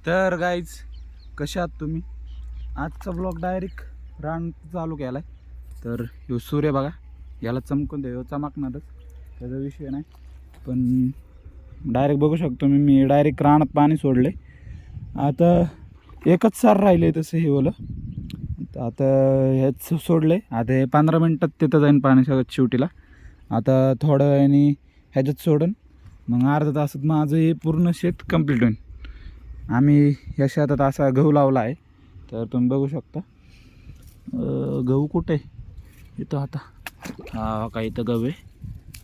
तर गाईज कशा आहात तुम्ही? आजचा ब्लॉग डायरेक्ट रान चालू केला आहे. तर ह्यो सूर्य बघा, याला चमकून द्या, ह्यो चमकणारच, त्याचा विषय नाही. पण डायरेक्ट बघू शकतो मी डायरेक्ट रानात पाणी सोडले. आता एकच सार राहिले तसं हे ओलं. तर आता हेच सोडले. आता हे 15 मिनटात तिथं जाईन पाणी सगळं शेवटीला. आता थोड्या वेळाने ह्याच्यात सोडून मग अर्धा तासात माझं हे पूर्ण शेत कंप्लीट होईल. आम्ही या शेतात असा गहू लावला आहे. तर तुम्ही बघू शकता गहू कुठे इथं. आता हा का इथं गहू आहे.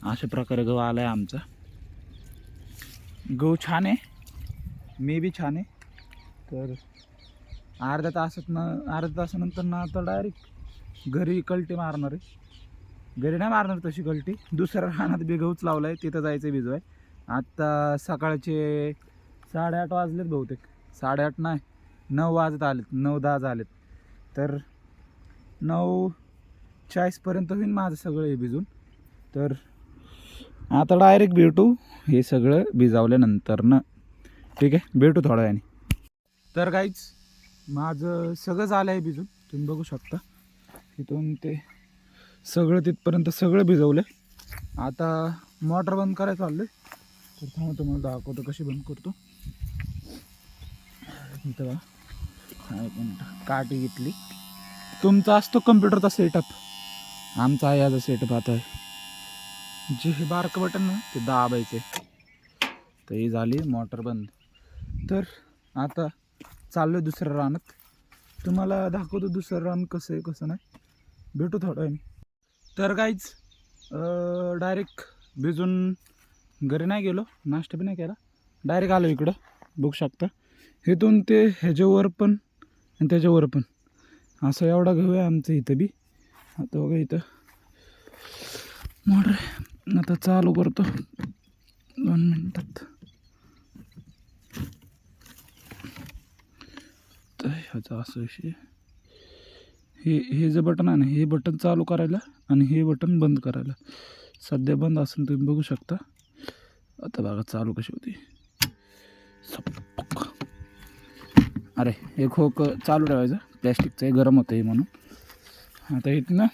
अशा प्रकारे गहू आला आहे आमचा. गहू छान आहे, मी बी छान आहे. तर अर्ध्या तासानंतर ना आता डायरेक्ट घरी कल्टी मारणार आहे. घरी नाही मारणार तशी कल्टी, दुसऱ्या रानात बी गहूच लावला आहे, तिथं जायचं भिजवाय. आत्ता सकाळचे 8:30 वाजलेत बहुतेक. 8:30 नाही, 9 वाजत आलेत, 9-10 झालेत. तर 9:40पर्यंत होईल माझं सगळं हे भिजून. तर आता डायरेक्ट भेटू हे सगळं भिजावल्यानंतर ना. ठीक आहे, भेटू थोड्या वेळाने. तर काहीच माझं सगळं झालं आहे भिजून, तुम्ही बघू शकता. इथून ते सगळं तिथपर्यंत सगळं भिजवलं. आता मोटर बंद करायला चाललं आहे. तर थांबा तुम्हाला दाखवतो कशी बंद करतो. इथं बघा, एक मिनिट, काठी घेतली. तुमचा असतो कम्प्युटरचा सेटअप, आमचा आहे याचा सेटअप. आता जे हे बारकं बटन ना ते दाबायचे. तर ही झाली मोटर बंद. तर आता चाललो आहे दुसऱ्या रानात. तुम्हाला दाखवतो दुसरं रान कसं आहे कसं नाही. भेटू थोडं वेळाने. तर काहीच डायरेक्ट भिजून घरी नाही गेलो, नाश्ता बी नाही केला, डायरेक्ट आलो इकडं. बघू शकता इथून ते ह्याच्यावर पण आणि त्याच्यावर पण असं एवढा गहू आहे आमचं इथं बी. आता बघा इथं मोटर आता चालू करतो 2 मिनटात. तर ह्याचा असा विषय, हे जे बटन आहे ना, हे बटन चालू करायला आणि हे बटन बंद करायला. सध्या बंद असून तुम्ही बघू शकता. आता बघा चालू कशी होती. अरे हे खोक चालू ठेवायचं, प्लॅस्टिकचं, हे गरम होतं हे म्हणून. आता इथनं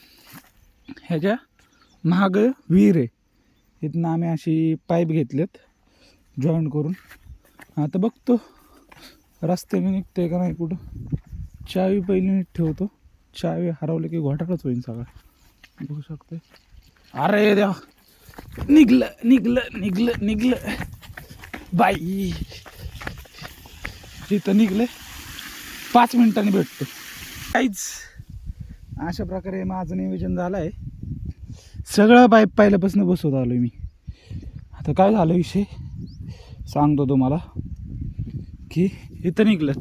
ह्याच्या महाग विहीर आहे, इथनं आम्ही अशी पाईप घेतलेत जॉईंट करून. आता बघतो रस्त्याने निघते का नाही कुठं. चावी पहिली ठेवतो, चावी हरवलं की घोटाळाच होईल सगळं. बघू शकते. अरे देवा, निघलं निघलं निघलं निघलं बाई, तिथं निघले. 5 मिनिटांनी भेटतो. काहीच अशा प्रकारे माझं नियोजन झालं आहे. सगळं पाईप पहिल्यापासून बसवत आलो मी. आता काय झालं विषय सांगतो तुम्हाला, की इथं निघलं,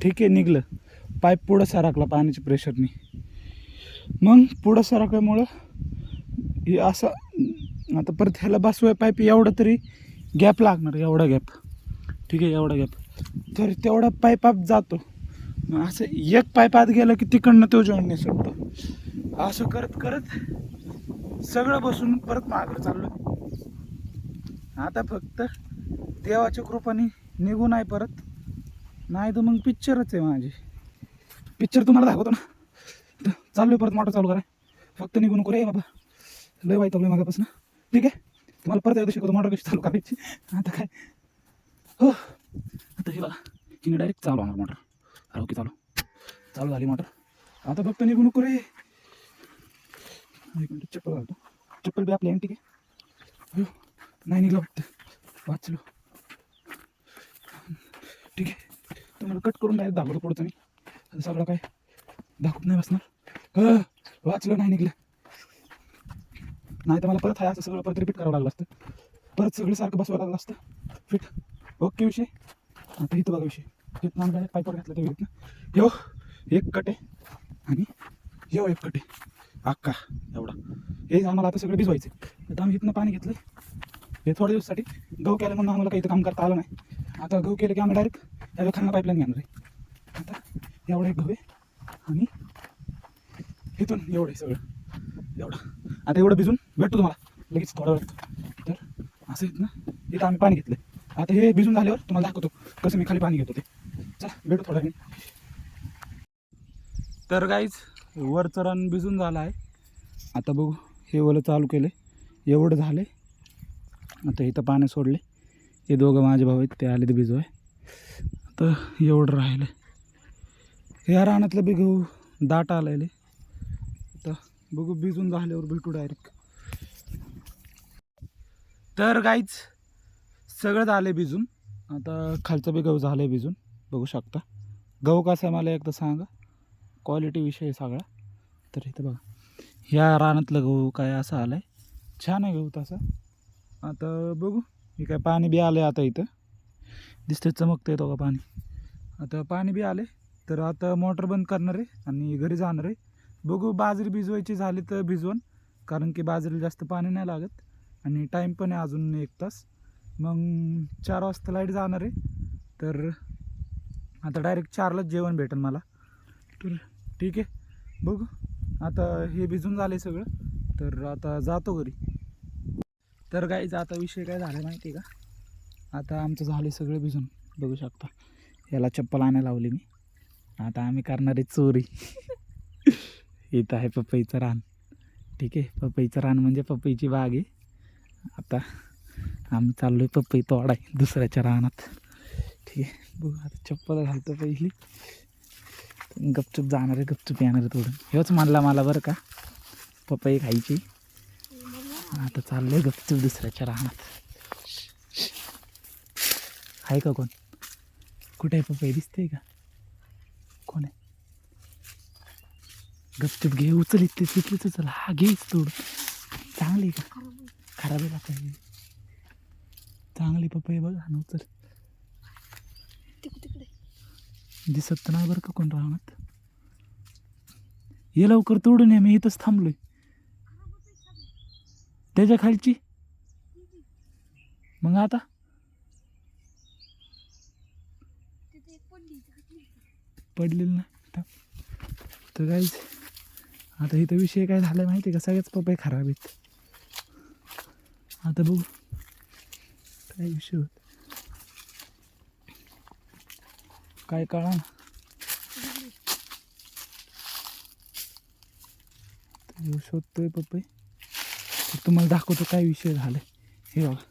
ठीक आहे निघलं, पाईप पुढं सरकला पाण्याच्या प्रेशरने. मग पुढं सरकल्यामुळं हे असं आता परत ह्याला बसवाय पाईप एवढं तरी गॅप लागणार, एवढा गॅप, ठीक आहे, एवढा गॅप. तर तेवढा पाईप आत जातो. असं एक पाईप आत गेलं की तिकडनं तो जॉईंटने सुटतो. असं करत करत सगळं बसून परत मागं चाललो. आता फक्त देवाच्या कृपाने निघू नाही परत, नाही तर मग पिक्चरच आहे माझी. पिक्चर तुम्हाला दाखवतो ना. चालू आहे परत मोटर चालू करा, फक्त निघू नको रे बाबा, लय वाईट आपल्या मागापासून. ठीक आहे, तुम्हाला परत एकदा शिकवतो मोटर कशी चालू करायची. आता काय हो, आता हे बघा, तिने डायरेक्ट चालू होणार मोटर. अरे ओके, चालू झाली मोटर. आता फक्त निघू नको रे. एक मिनिट, चप्पल घालतो, चप्पल बी आपली आहे. ठीक आहे, नाही निघलं वाटतं, वाचलो. ठीक आहे, तुम्हाला कट करून डायरेक्ट दाखवतो पुढचं मी. सगळं काय दाखवत नाही बसणार. वाचलं, नाही निघलं. नाही तर मला परत आहे असं सगळं परत रिपीट करावं लागलं असतं, परत सगळं सारखं बसवावं लागलं असतं. फिट ओके विषय. आता इथं बघा विषय, तिथं आम्ही डायरेक्ट पाईपवर घातलं ते विहिरीतनं. ह्यो एक कट आहे आणि ह्यो एक कट आहे अक्का एवढा. हे आम्हाला आता सगळं भिजवायचं. आता आम्ही इथनं पाणी घेतलं हे थोड्या दिवसासाठी. गहू केलं म्हणून आम्हाला काही काम करता आलं नाही. आता गहू केलं की आम्ही डायरेक्ट त्याच्या खालनं पाईपलाईन घेणार आहे. आता एवढं एक गहू आहे आणि इथून एवढं आहे सगळं एवढं. आता एवढं भिजून भेटतो तुम्हाला लगेच थोडा वेळ. तर असं इथं ना, इथं आम्ही पाणी घेतलं आता हे भिजून झाल्यावर तुम्हाला दाखवतो कसं मी खाली पाणी घेतो ते. चला भेटू थोड्या वेळ. तर गाईज वरचं रान भिजून झालं आहे. आता बघू हे ओलं चालू केलं एवढं झालं. आता इथं पाणी सोडले. हे दोघं माझे भाऊ आहेत ते आले ते भिजवाय. आता एवढं राहिलं. ह्या रानातलं बी गहू दाट आलेले. आता बघू भिजून झाल्यावर भेटू डायरेक्ट. तर गाईज सगळं झालं भिजून. आता खालचं बी गहू झालं आहे भिजून. बघू शकता गहू कसा आहे मला एकदा सांगा. क्वालिटी विषय आहे सगळा. तर इथं बघा ह्या रानातलं गहू काय असं आलं आहे. छान आहे गहू तसा. आता बघू हे काय पाणी बी आलं आहे आता इथं दिसतं चमकतं येतो का पाणी. आता पाणी बी आले तर आता मोटर बंद करणार आहे आणि घरी जाणार आहे. बघू बाजरी भिजवायची झाली तर भिजवून, कारण की बाजरीला जास्त पाणी नाही लागत आणि टाईम पण आहे अजून 1 तास. मग 4 वाजता लाईट जाणार आहे. तर आता डायरेक्ट 4लाच जेवण भेटेल मला. तर ठीक आहे बघू. आता हे भिजून झाले सगळं तर आता जातो घरी. तर गाईज आता विषय काय झाला माहिती आहे का. आता आमचं झाले सगळं भिजून. बघू शकता याला चप्पल आणायला लावली मी. आता आम्ही करणार आहे चोरी. इथं आहे पपईचं रान. ठीक आहे पपईचं रान म्हणजे पपईची बाग आहे. आता आम्ही चाललो आहे पपई तोडाय दुसऱ्याच्या रानात. ठीक आहे बघू आता चप्पल घालतो पहिली. गपचूप जाणार आहे गपचूप येणार आहे तोडून. हेच म्हणला मला बरं का पपई खायची. आता चाललो आहे गपचूप दुसऱ्याच्या रानात. आहे का कोण? कुठे आहे पपई दिसते का? कोण आहे? गपचूप घे उचल इथले तिथलेच उचल. हा घेच तोड. चांगली का? खराब आहे का? चांगली पपई बघा ना उचल. दिसत तर नाही बरं का कोण रानात. ये लवकर तोडून ये. मी इथंच थांबलोय. त्याच्या खालची मग आता पडलेलं ना. तर गाईज आता इथं विषय काय झाला माहिती आहे का. सगळ्याच पपई खराब आहेत. आता बघू काय विषय होत काय कळा. शोधतोय पपई. तुम्हाला दाखवतो काय विषय झाला. हे बघा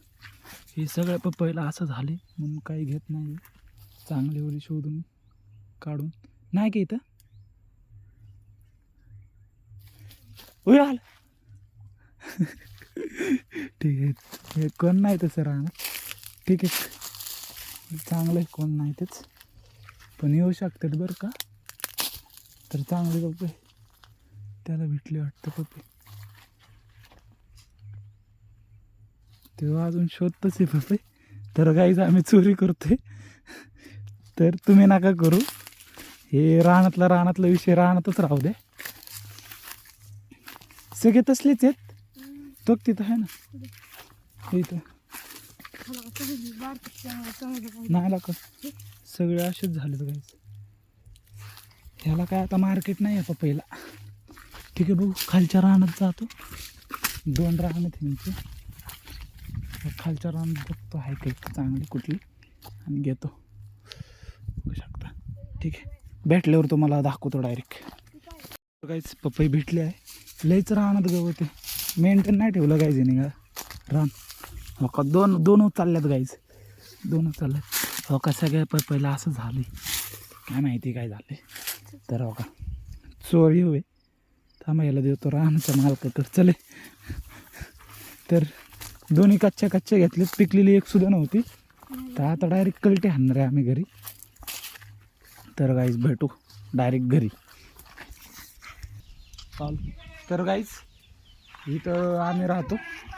हे सगळ्या पपईला असं झाले म्हणून काही घेत नाही. चांगली ओली शोधून काढून नाही का इथं. आलं. ठीक आहे हे कोण नाही तसं राहणार. ठीक आहे चांगलं आहे कोण नाही तेच पण येऊ शकतात बरं का. तर चांगले पपई त्याला भेटले वाटतं पपई. तेव्हा अजून शोधतच आहे पपई. तर गाईज आम्ही चोरी करतोय. तर तुम्ही नका करू. हे रानातला विषय रानातच राहू दे. सगळे तसलेच आहेत. तो तिथं आहे ना इथं नाही का सगळे असेच झालेत गाईज. ह्याला काय आता मार्केट नाही आहे पपईला. ठीक आहे बघू खालच्या रानात जातो. 2 रान आहेत ह्यांची. खालच्या रानात बघतो आहे काही चांगली कुठली आणि घेतो. बघू शकता. ठीक आहे भेटल्यावर तुम्हाला दाखवतो डायरेक्ट. गाईज पपई भेटली आहे. लईच रानात गवत आहे. मेंटेन नाही ठेवलं गाईज याने रान. हो का दोन चालल्यात गाईज. 2 चालल्यात. हो का सगळ्या पपईला असं झालं काय माहिती काय झालं. तर हो का चोरी होय. थांबा याला देतो रानाच्या मालकाकडे चले. तर दोन्ही कच्च्या घेतलेत. पिकलेली एक सुद्धा नव्हती. तर आता डायरेक्ट कलटे हाणणार आहे आम्ही घरी. तर गाईज भेटू डायरेक्ट घरी. चाल तर गाईज इथं आम्ही राहतो.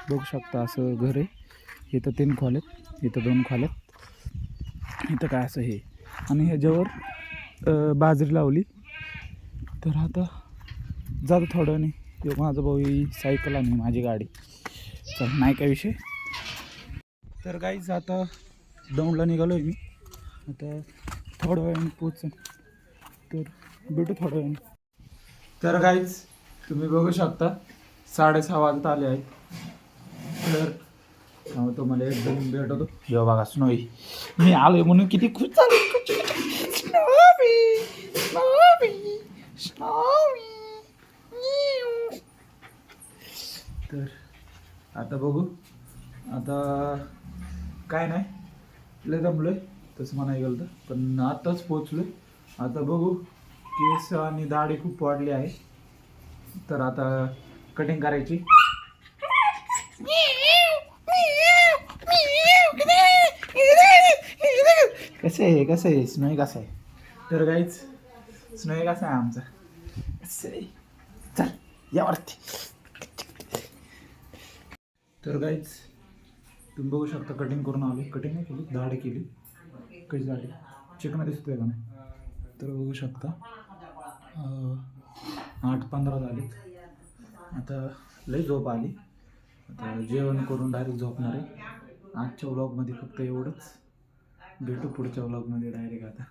बघू शकता असं घर आहे. इथं 3 खोल्यात. इथं 2 खोल्यात. इथं काय असं हे आणि ह्याच्यावर बाजरी लावली. तर आता जातो थोडं नाही. माझा भाऊ सायकल आणि माझी गाडी. चल नाही काय विषय. तर गाईज आता दौंडला निघालो आहे मी. आता थोड्या वेळाने पोचन. तर भेटू थोड्या वेळाने. तर गाईज तुम्ही बघू शकता 6:30 वाजत आले आहेत. तर त्यामुळे तो मला एकदम भेटतो. यो बघा स्नोई, मी आलोय म्हणून किती खुश झालो. Snowy snowy snowy. तर आता बघू, आता काय नाही, लय जमलोय तसं म्हणायला गेलं तर, पण आताच पोचलोय. आता बघू, केस आणि दाढी खूप वाढली आहे, तर आता कटिंग करायची. कसं आहे स्नोई, कसं आहे? तर गाईच स्नोई कसा आहे आमचा, कसं आहे? चल यावरती. तर गाईच तुम्ही बघू शकता, कटिंग करून आले. कटिंग नाही केली, दाढी केली. कशी दाढी चिकन दिसतोय का नाही? तर बघू शकता 8:15 झालेत. आता लई झोप आली. आता जेवण करून डायरेक्ट झोपणार आहे. आजच्या व्लॉगमध्ये फक्त एवढंच. भेटू पुढच्या व्लॉगमध्ये डायरेक्ट आता.